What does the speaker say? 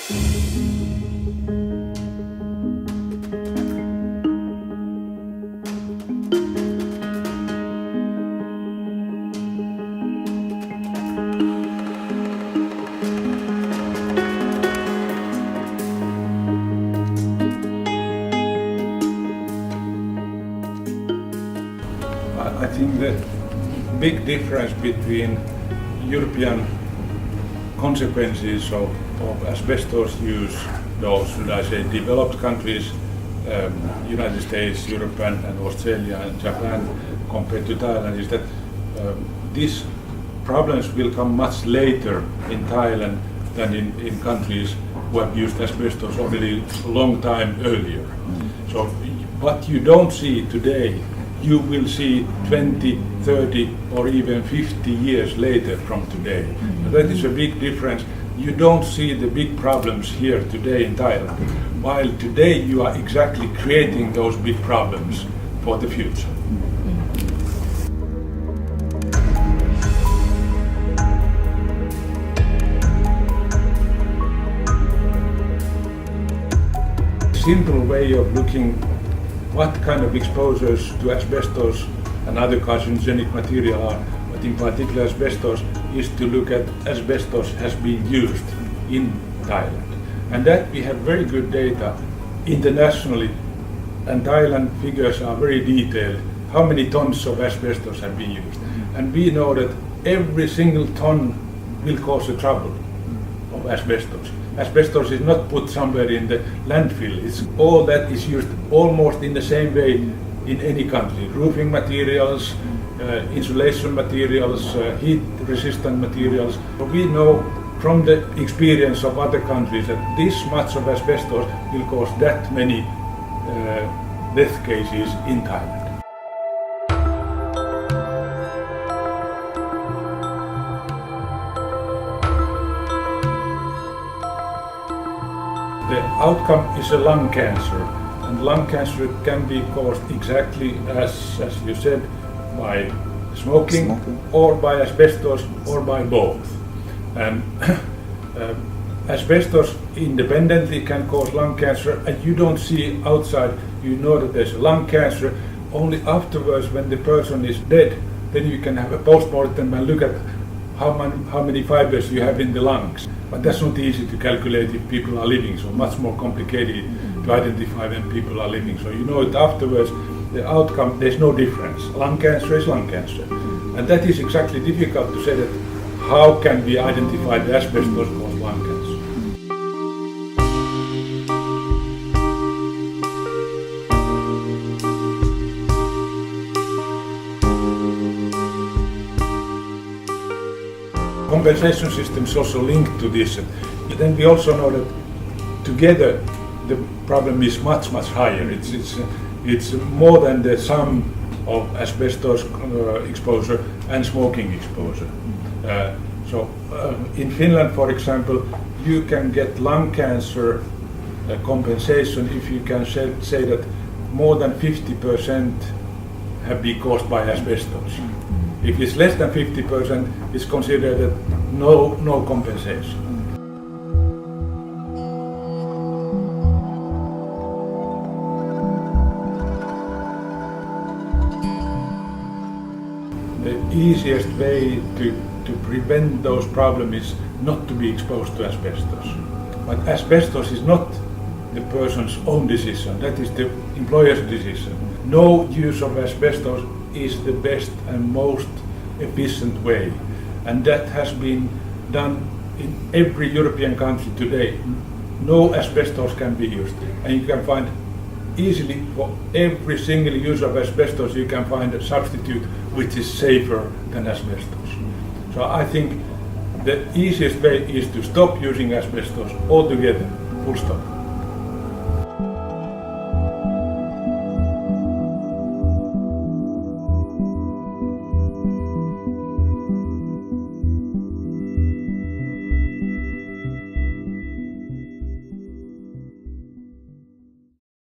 I think the big difference between European consequences of asbestos use, those, should I say, developed countries, United States, Europe and Australia and Japan, compared to Thailand, is that these problems will come much later in Thailand than in countries who have used asbestos already a long time earlier. So what you don't see today, you will see 20, 30 or even 50 years later from today. So that is a big difference. You don't see the big problems here today in Thailand, while today you are exactly creating those big problems for the future. Simple way of looking what kind of exposures to asbestos and other carcinogenic material are, but in particular asbestos, is to look at asbestos has been used in Thailand. And that we have very good data internationally, and Thailand figures are very detailed, how many tons of asbestos have been used. And we know that every single ton will cause a trouble of asbestos. Asbestos is not put somewhere in the landfill. It's all that is used almost in the same way in any country. Roofing materials, insulation materials, heat-resistant materials. We know from the experience of other countries that this much of asbestos will cause that many death cases in Thailand. The outcome is a lung cancer, and lung cancer can be caused exactly as you said, by smoking or by asbestos or by both. And asbestos independently can cause lung cancer, and you don't see outside, you know that there's lung cancer. Only afterwards, when the person is dead, then you can have a post-mortem and look at how many fibers you have in the lungs. But that's not easy to calculate if people are living, so much more complicated to identify when people are living. So you know it afterwards, the outcome, there's no difference. Lung cancer is lung cancer. And that is exactly difficult to say that how can we identify the asbestos caused lung cancer. Compensation system is also linked to this. But then we also know that together the problem is much higher. It's more than the sum of asbestos exposure and smoking exposure. So in Finland, for example, you can get lung cancer compensation if you can say that more than 50% have been caused by asbestos. If it's less than 50%, it's considered that no compensation. The easiest way to prevent those problems is not to be exposed to asbestos. But asbestos is not the person's own decision, that is the employer's decision. No use of asbestos is the best and most efficient way, and that has been done in every European country today. No asbestos can be used, and you can find easily for every single use of asbestos you can find a substitute which is safer than asbestos. So I think the easiest way is to stop using asbestos altogether, full stop.